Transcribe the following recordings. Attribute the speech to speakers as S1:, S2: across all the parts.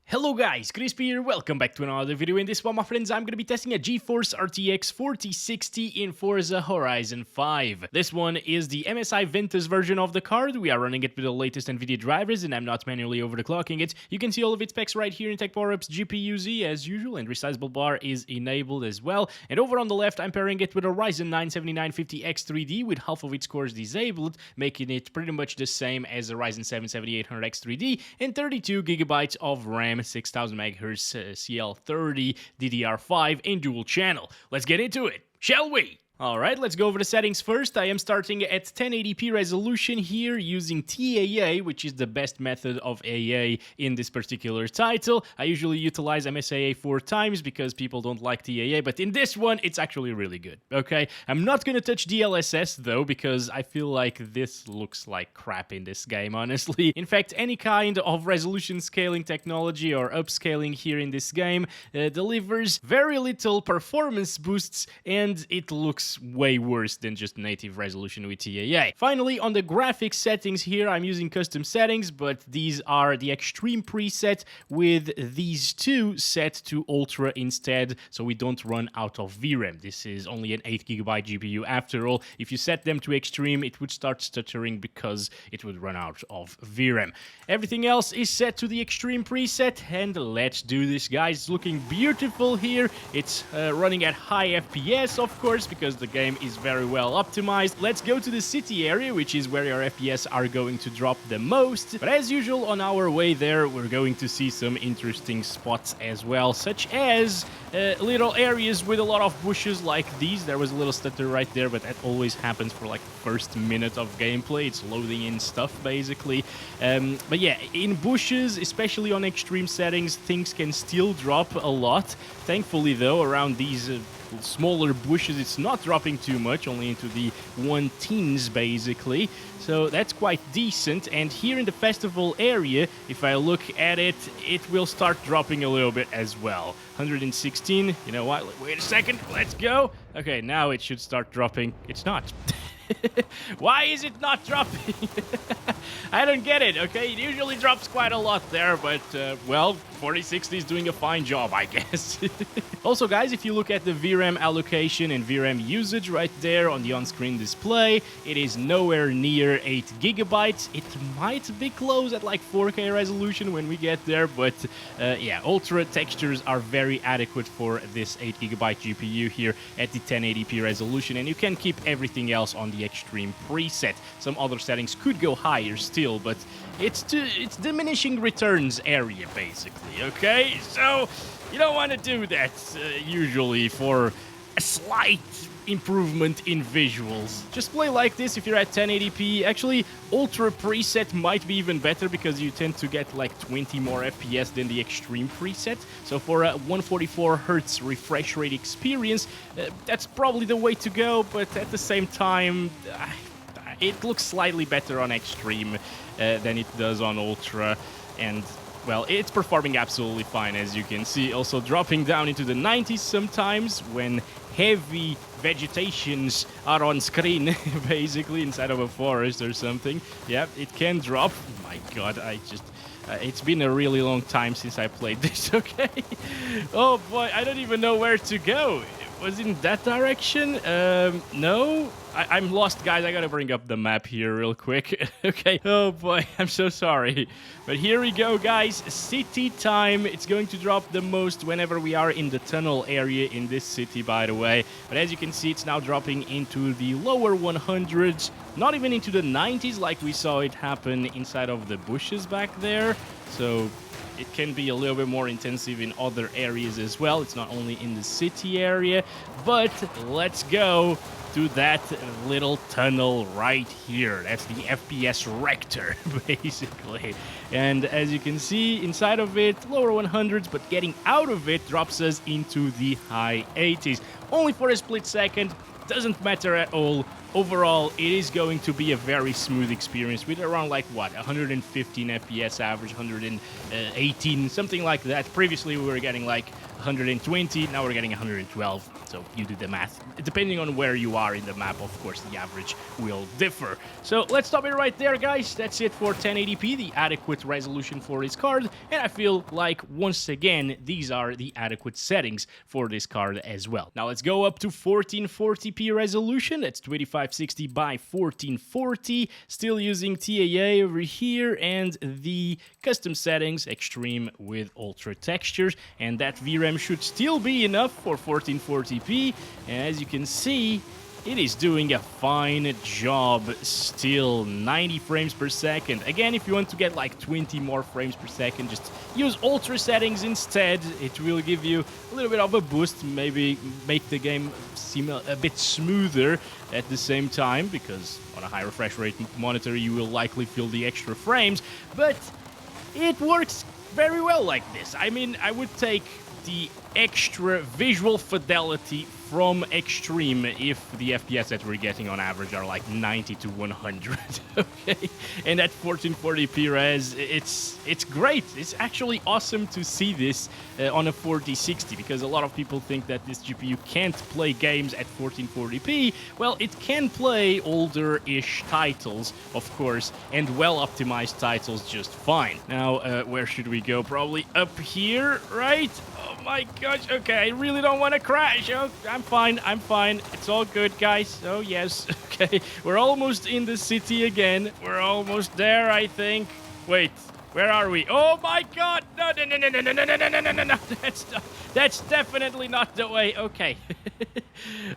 S1: Hello guys, Crispy here, welcome back to another video. In this one, my friends, I'm going to be testing a GeForce RTX 4060 in Forza Horizon 5. This one is the MSI Ventus version of the card. We are running it with the latest Nvidia drivers, and I'm not manually overclocking it. You can see all of its specs right here in Tech Power-Ups GPU-Z as usual, and resizable bar is enabled as well. And over on the left, I'm pairing it with a Ryzen 9 7950X3D with half of its cores disabled, making it pretty much the same as a Ryzen 7 7800X3D and 32GB of RAM. 6000 MHz CL30 DDR5 in dual channel. Let's get into it, shall we? Alright, let's go over the settings first. I am starting at 1080p resolution here using TAA, which is the best method of AA in this particular title. I usually utilize MSAA 4 times because people don't like TAA, but in this one, it's actually really good, okay? I'm not gonna touch DLSS though, because I feel like this looks like crap in this game, honestly. In fact, any kind of resolution scaling technology or upscaling here in this game delivers very little performance boosts, and it looks way worse than just native resolution with TAA. Finally, on the graphics settings here, I'm using custom settings, but these are the extreme preset with these two set to ultra instead, so we don't run out of VRAM. This is only an 8GB GPU after all. If you set them to extreme, it would start stuttering because it would run out of VRAM. Everything else is set to the extreme preset, and let's do this, guys. It's looking beautiful here. It's running at high FPS, of course, because the game is very well optimized. Let's go to the city area, which is where your FPS are going to drop the most. But as usual, on our way there, we're going to see some interesting spots as well, such as little areas with a lot of bushes like these. There was a little stutter right there, but that always happens for like the first minute of gameplay. It's loading in stuff, basically. But yeah, in bushes, especially on extreme settings, things can still drop a lot. Thankfully, though, around these smaller bushes, it's not dropping too much, only into the 1-teens basically, so that's quite decent. And here in the festival area, if I look at it, it will start dropping a little bit as well. 116, you know what, wait a second, let's go. Okay, now it should start dropping. It's not. Why is it not dropping? I don't get it, okay? It usually drops quite a lot there, but, well, 4060 is doing a fine job, I guess. Also, guys, if you look at the VRAM allocation and VRAM usage right there on the on-screen display, it is nowhere near 8GB. It might be close at like 4K resolution when we get there, but yeah, ultra textures are very adequate for this 8GB GPU here at the 1080p resolution, and you can keep everything else on the extreme preset. Some other settings could go higher still, but it's diminishing returns area, basically, okay? So you don't want to do that usually for a slight improvement in visuals. Just play like this if you're at 1080p. Actually, ultra preset might be even better because you tend to get like 20 more FPS than the extreme preset. So for a 144Hz refresh rate experience, that's probably the way to go, but at the same time, it looks slightly better on extreme than it does on ultra, and well, it's performing absolutely fine, as you can see. Also dropping down into the 90s sometimes when heavy vegetations are on screen, basically inside of a forest or something. Yeah, it can drop. My god, it's been a really long time since I played this, okay? Oh boy, I don't even know where to go. Was it in that direction? No? I'm lost, guys. I gotta bring up the map here real quick. Okay. Oh boy, I'm so sorry. But here we go, guys. City time. It's going to drop the most whenever we are in the tunnel area in this city, by the way. But as you can see, it's now dropping into the lower 100s. Not even into the 90s like we saw it happen inside of the bushes back there. So it can be a little bit more intensive in other areas as well. It's not only in the city area, but let's go to that little tunnel right here. That's the FPS rector, basically. And as you can see, inside of it, lower 100s, but getting out of it drops us into the high 80s. Only for a split second. Doesn't matter at all. Overall, it is going to be a very smooth experience with around like what, 115 FPS average, 118, something like that. Previously we were getting like 120, now we're getting 112, so you do the math. Depending on where you are in the map, of course, the average will differ. So let's stop it right there, guys. That's it for 1080p, the adequate resolution for this card, and I feel like, once again, these are the adequate settings for this card as well. Now let's go up to 1440p resolution. That's 2560 by 1440, still using TAA over here, and the custom settings, extreme with ultra textures, and that VRAM should still be enough for 1440p, and as you can see, it is doing a fine job still. 90 frames per second. Again, if you want to get like 20 more frames per second, just use ultra settings instead. It will give you a little bit of a boost, maybe make the game seem a bit smoother at the same time, because on a high refresh rate monitor you will likely feel the extra frames, but it works very well like this. I mean, I would take the extra visual fidelity from extreme if the FPS that we're getting on average are like 90 to 100, okay? And at 1440p res, it's great. It's actually awesome to see this on a 4060, because a lot of people think that this GPU can't play games at 1440p. Well, it can play older-ish titles, of course, and well-optimized titles just fine. Now, where should we go? Probably up here, right? Oh my gosh, okay, I really don't want to crash. Oh, I'm fine, it's all good, guys. Oh yes, okay, we're almost in the city again. We're almost there, I think. Wait, where are we? Oh my god, no, that's definitely not the way. Okay.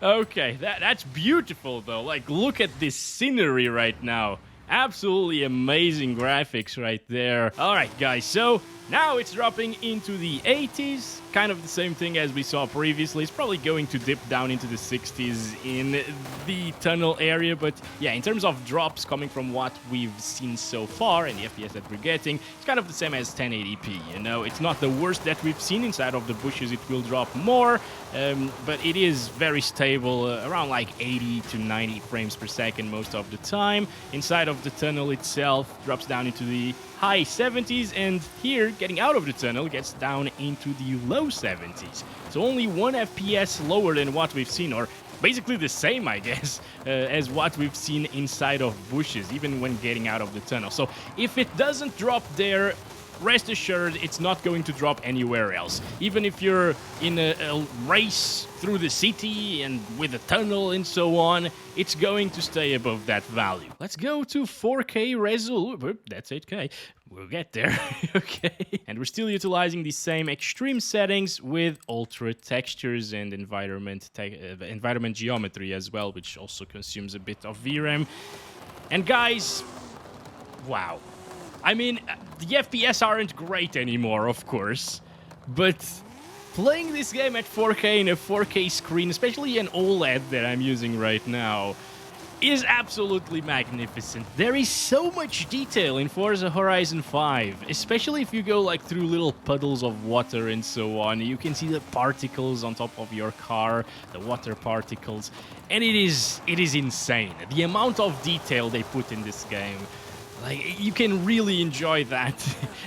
S1: Okay, that's beautiful though. Like, look at this scenery right now. Absolutely amazing graphics right there. All right, guys, so now it's dropping into the 80s, kind of the same thing as we saw previously. It's probably going to dip down into the 60s in the tunnel area, but yeah, in terms of drops coming from what we've seen so far and the FPS that we're getting, it's kind of the same as 1080p, you know? It's not the worst that we've seen. Inside of the bushes it will drop more, but it is very stable, around like 80 to 90 frames per second most of the time. Inside of the tunnel itself drops down into the high 70s, and here, getting out of the tunnel, gets down into the low 70s. So only 1 FPS lower than what we've seen, or basically the same, I guess, as what we've seen inside of bushes, even when getting out of the tunnel. So if it doesn't drop there, rest assured it's not going to drop anywhere else. Even if you're in a race through the city and with a tunnel and so on, it's going to stay above that value. Let's go to 4K resolution. That's 8K. We'll get there. Okay. And we're still utilizing the same extreme settings with ultra textures and environment geometry as well, which also consumes a bit of VRAM. And guys, wow. I mean, the FPS aren't great anymore, of course, but playing this game at 4K in a 4K screen, especially an OLED that I'm using right now, is absolutely magnificent. There is so much detail in Forza Horizon 5, especially if you go like through little puddles of water and so on. You can see the particles on top of your car, the water particles, and it is insane. The amount of detail they put in this game. Like, you can really enjoy that,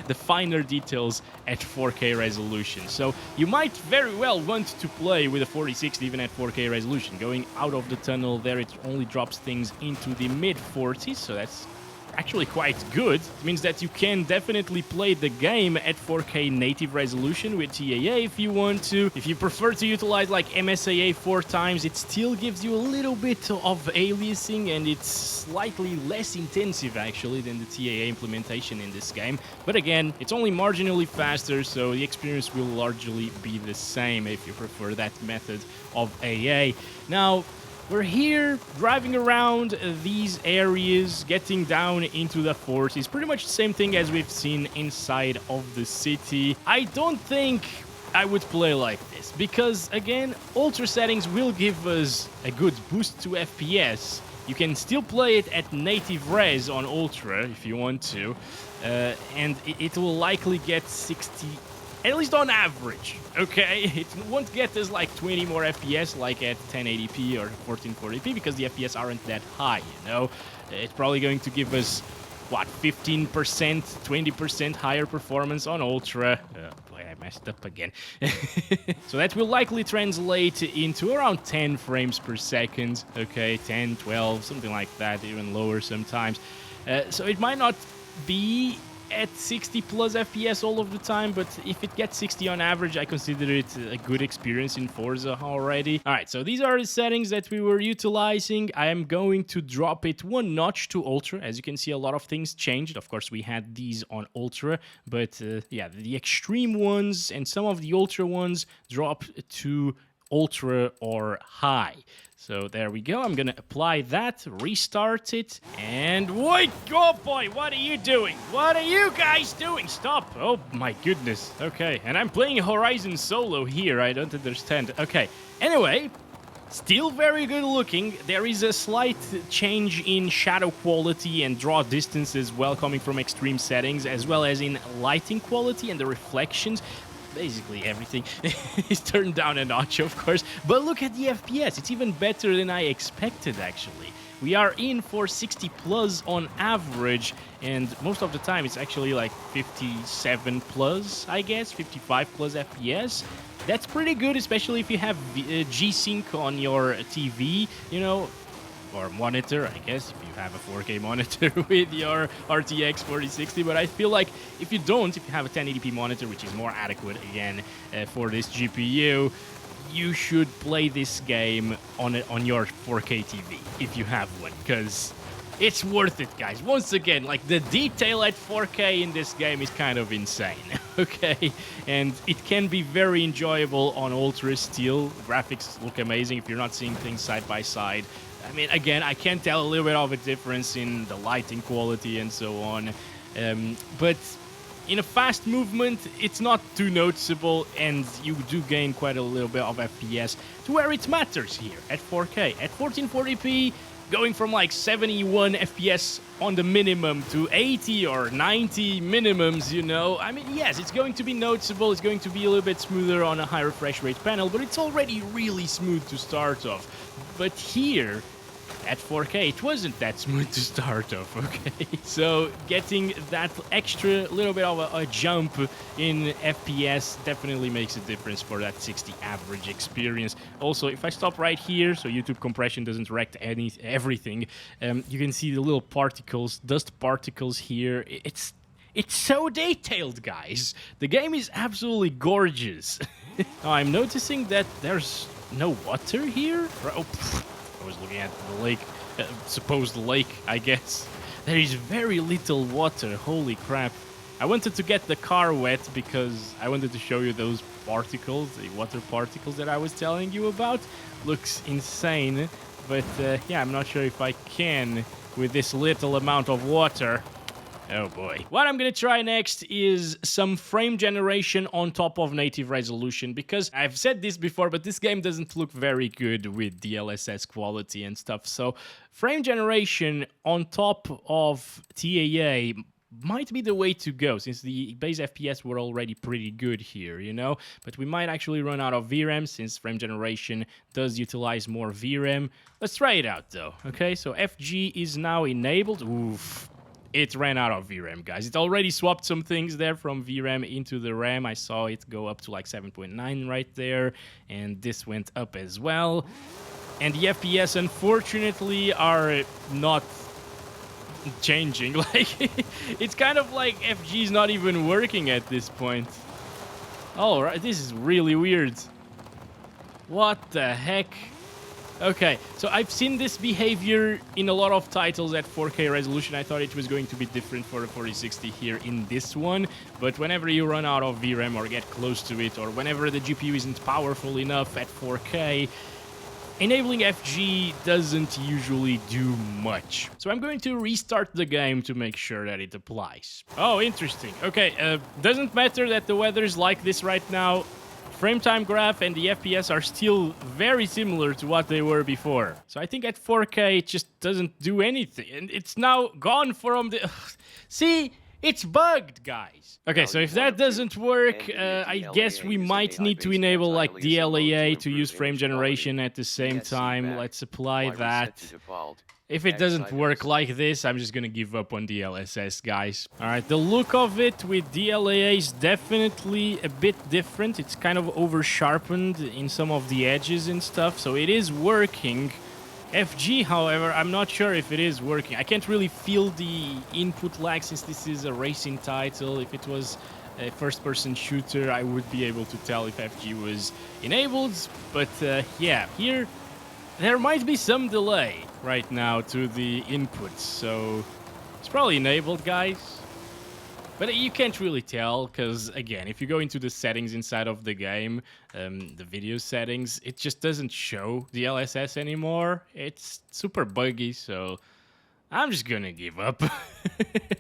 S1: the finer details at 4K resolution. So you might very well want to play with a 4060 even at 4K resolution. Going out of the tunnel there, it only drops things into the mid-40s, so that's actually quite good. It means that you can definitely play the game at 4K native resolution with TAA if you want to. If you prefer to utilize like MSAA 4 times, it still gives you a little bit of aliasing, and it's slightly less intensive actually than the TAA implementation in this game. But again, it's only marginally faster, so the experience will largely be the same if you prefer that method of AA. Now, we're here driving around these areas, getting down into the 40s. Pretty much the same thing as we've seen inside of the city. I don't think I would play like this because, again, ultra settings will give us a good boost to FPS. You can still play it at native res on ultra if you want to, and it will likely get 60, at least on average, okay? It won't get us like 20 more FPS like at 1080p or 1440p because the FPS aren't that high, you know? It's probably going to give us, what, 15%, 20% higher performance on Ultra. Boy, I messed up again. So that will likely translate into around 10 frames per second. Okay, 10, 12, something like that, even lower sometimes. So it might not be at 60 plus FPS all of the time, but if it gets 60 on average, I consider it a good experience in Forza already. Alright, so these are the settings that we were utilizing. I am going to drop it one notch to Ultra. As you can see, a lot of things changed. Of course, we had these on Ultra, but yeah, the extreme ones and some of the Ultra ones drop to Ultra or High. So there we go. I'm gonna apply that, restart it, and wait! Oh boy, what are you doing? What are you guys doing? Stop! Oh my goodness. Okay, and I'm playing Horizon solo here. I don't understand. Okay, anyway, still very good looking. There is a slight change in shadow quality and draw distance as well, coming from extreme settings, as well as in lighting quality and the reflections. Basically everything is turned down a notch, of course, but look at the FPS. It's even better than I expected, actually. We are in for 60 plus on average, and most of the time it's actually like 57 plus, I guess, 55 plus FPS. That's pretty good, especially if you have G-Sync on your TV, you know, or monitor, I guess, if you have a 4K monitor with your RTX 4060, but I feel like if you don't, if you have a 1080p monitor, which is more adequate, again, for this GPU, you should play this game on your 4K TV, if you have one, because it's worth it, guys. Once again, like, the detail at 4K in this game is kind of insane, okay? And it can be very enjoyable on Ultra still. Graphics look amazing if you're not seeing things side by side. I mean, again, I can tell a little bit of a difference in the lighting quality and so on, but in a fast movement, it's not too noticeable, and you do gain quite a little bit of FPS to where it matters here at 4K. At 1440p, going from like 71 FPS on the minimum to 80 or 90 minimums, you know. I mean, yes, it's going to be noticeable, it's going to be a little bit smoother on a high refresh rate panel, but it's already really smooth to start off. But here, at 4K, it wasn't that smooth to start off, okay? So getting that extra little bit of a jump in FPS definitely makes a difference for that 60 average experience. Also, if I stop right here, so YouTube compression doesn't wreck everything, you can see the little particles, dust particles here. It's so detailed, guys. The game is absolutely gorgeous. Now, I'm noticing that there's no water here. Oh, I was looking at the lake, supposed lake, I guess. There is very little water, holy crap. I wanted to get the car wet because I wanted to show you those particles, the water particles that I was telling you about. Looks insane, but yeah, I'm not sure if I can with this little amount of water. Oh boy. What I'm gonna try next is some frame generation on top of native resolution, because I've said this before, but this game doesn't look very good with DLSS quality and stuff. So frame generation on top of TAA might be the way to go, since the base FPS were already pretty good here, you know? But we might actually run out of VRAM, since frame generation does utilize more VRAM. Let's try it out, though, okay? So FG is now enabled. Oof. It ran out of VRAM, guys. It already swapped some things there from VRAM into the RAM. I saw it go up to like 7.9 right there, and this went up as well. And the FPS, unfortunately, are not changing. Like, it's kind of like FG is not even working at this point. All right, this is really weird. What the heck? Okay, so I've seen this behavior in a lot of titles at 4K resolution. I thought it was going to be different for the 4060 here in this one, but whenever you run out of VRAM or get close to it, or whenever the GPU isn't powerful enough at 4K, enabling FG doesn't usually do much. So I'm going to restart the game to make sure that it applies. Oh, interesting. Okay, doesn't matter that the weather's like this right now. Frame time graph and the FPS are still very similar to what they were before. So I think at 4K it just doesn't do anything. And it's now gone from the... See? It's bugged, guys. Okay, so if that doesn't work, I guess we might need to enable like DLAA to use frame generation at the same time. Let's apply that. If it doesn't work like this, I'm just gonna give up on DLSS, guys. Alright, the look of it with DLAA is definitely a bit different. It's kind of over-sharpened in some of the edges and stuff, so it is working. FG, however, I'm not sure if it is working. I can't really feel the input lag since this is a racing title. If it was a first-person shooter, I would be able to tell if FG was enabled. But yeah, here there might be some delay right now to the inputs, so it's probably enabled, guys. But you can't really tell, because again, if you go into the settings inside of the game, the video settings, it just doesn't show the DLSS anymore. It's super buggy, so I'm just gonna give up.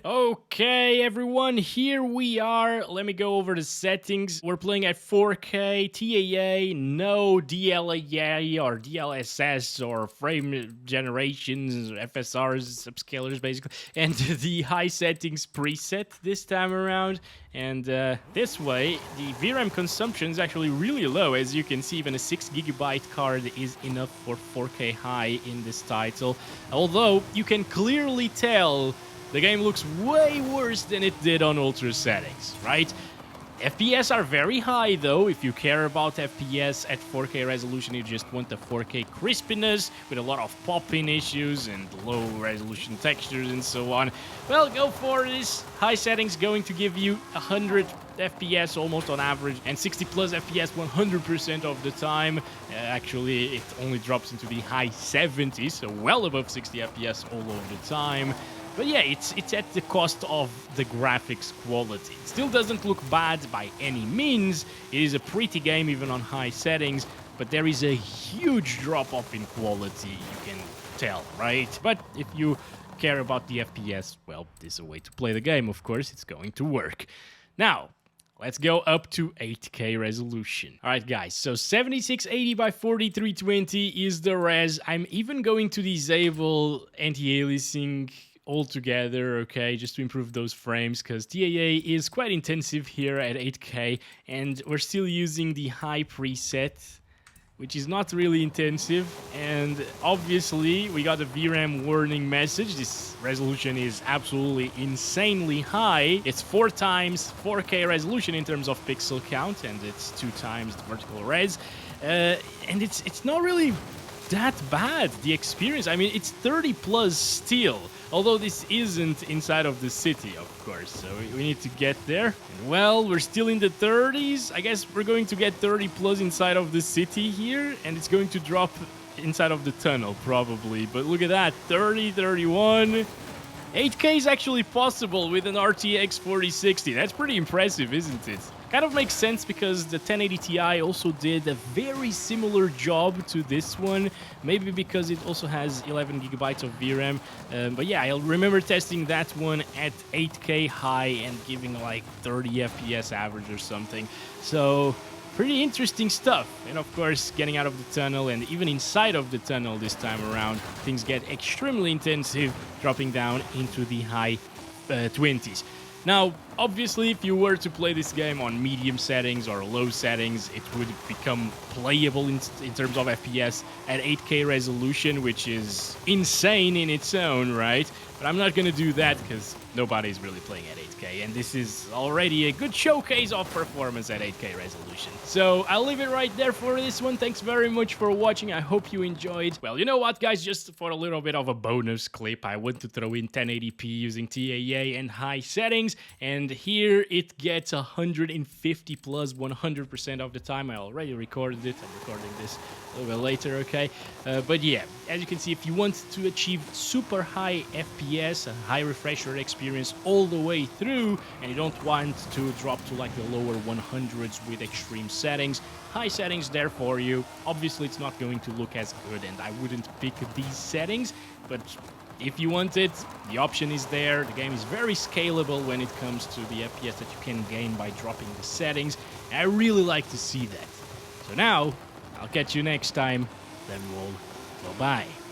S1: Okay, everyone, here we are. Let me go over the settings. We're playing at 4K, TAA, no DLAA or DLSS or frame generations, FSRs, upscalers, basically. And the high settings preset this time around. And this way, the VRAM consumption is actually really low. As you can see, even a 6GB card is enough for 4K high in this title. Although, you can clearly tell the game looks way worse than it did on ultra settings, right? FPS are very high, though. If you care about FPS at 4K resolution, you just want the 4K crispiness with a lot of pop-in issues and low resolution textures and so on. Well, go for this. High settings going to give you 100 FPS almost on average, and 60 plus FPS 100% of the time. Actually, it only drops into the high 70s, so well above 60 FPS all of the time. But yeah, it's at the cost of the graphics quality. It still doesn't look bad by any means. It is a pretty game even on high settings, but there is a huge drop-off in quality, you can tell, right? But if you care about the FPS, well, this is a way to play the game, of course. It's going to work. Now, let's go up to 8K resolution. All right, guys, so 7680 by 4320 is the res. I'm even going to disable anti-aliasing altogether, okay, just to improve those frames, because TAA is quite intensive here at 8K, and we're still using the high preset, which is not really intensive. And obviously we got a VRAM warning message. This resolution is absolutely insanely high. It's 4 times 4K resolution in terms of pixel count, and it's 2 times the vertical res, and it's not really that bad, the experience. I mean, it's 30 plus still, although this isn't inside of the city, of course, so we need to get there. And well, we're still in the 30s. I guess we're going to get 30 plus inside of the city here, and it's going to drop inside of the tunnel probably. But look at that, 30, 31. 8K is actually possible with an RTX 4060. That's pretty impressive, isn't it? Kind of makes sense because the 1080 Ti also did a very similar job to this one. Maybe because it also has 11 gigabytes of VRAM. But yeah, I remember testing that one at 8K high and giving like 30 FPS average or something. So pretty interesting stuff. And of course, getting out of the tunnel and even inside of the tunnel this time around, things get extremely intensive, dropping down into the high 20s. Now, obviously, if you were to play this game on medium settings or low settings, it would become playable in terms of FPS at 8K resolution, which is insane in its own right. But I'm not going to do that because nobody's really playing at 8K, and this is already a good showcase of performance at 8K resolution. So I'll leave it right there for this one. Thanks very much for watching. I hope you enjoyed. Well, you know what, guys? Just for a little bit of a bonus clip, I want to throw in 1080p using TAA and high settings, and here it gets 150 plus 100% of the time. I already recorded it. I'm recording this a little bit later, okay? But yeah, as you can see, if you want to achieve super high FPS, a high refresh rate experience all the way through, and you don't want to drop to like the lower 100s with extreme settings, high settings there for you. Obviously, it's not going to look as good, and I wouldn't pick these settings, but if you want it, the option is there. The game is very scalable when it comes to the FPS that you can gain by dropping the settings. And I really like to see that. So now, I'll catch you next time. Then we'll bye-bye.